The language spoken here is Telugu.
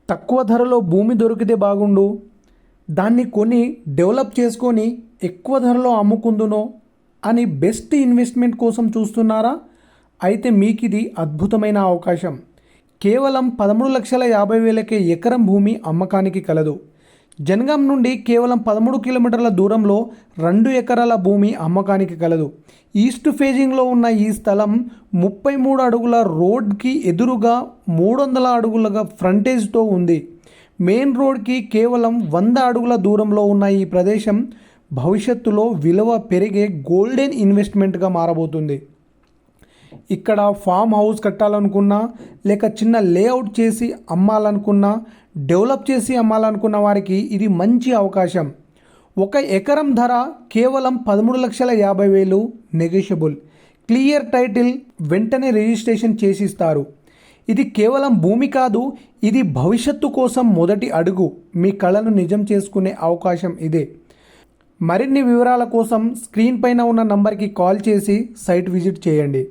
తక్కువ ధరలో భూమి దొరికితే బాగుండు, దాన్ని కొని డెవలప్ చేసుకొని ఎక్కువ ధరలో అమ్ముకుందునో అని బెస్ట్ ఇన్వెస్ట్మెంట్ కోసం చూస్తున్నారా? అయితే మీకు ఇది అద్భుతమైన అవకాశం. కేవలం 13,50,000కే ఎకరం భూమి అమ్మకానికి కలదు. జనగాం నుండి కేవలం 13 కిలోమీటర్ల దూరంలో 2 ఎకరాల భూమి అమ్మకానికి కలదు. ఈస్ట్ ఫేజింగ్లో ఉన్న ఈ స్థలం 33 అడుగుల రోడ్కి ఎదురుగా 300 అడుగుల ఫ్రంటేజ్తో ఉంది. మెయిన్ రోడ్కి కేవలం 100 అడుగుల దూరంలో ఉన్న ఈ ప్రదేశం భవిష్యత్తులో విలువ పెరిగే గోల్డెన్ ఇన్వెస్ట్మెంట్గా మారబోతుంది. ఇక్కడ ఫామ్ హౌస్ కట్టాలనుకున్నా, లేక చిన్న లేఅవుట్ చేసి అమ్మాలనుకున్నా, డెవలప్ చేసి అమ్మాలనుకున్న వారికి ఇది మంచి అవకాశం. 1 ఎకరం ధర కేవలం 13,50,000 నెగోషియబుల్. క్లియర్ టైటిల్, వెంటనే రిజిస్ట్రేషన్ చేసిస్తారు. ఇది కేవలం భూమి కాదు, ఇది భవిష్యత్తు కోసం మొదటి అడుగు. మీ కళను నిజం చేసుకునే అవకాశం ఇదే. మరిన్ని వివరాల కోసం స్క్రీన్ పైన ఉన్న నంబర్కి కాల్ చేసి సైట్ విజిట్ చేయండి.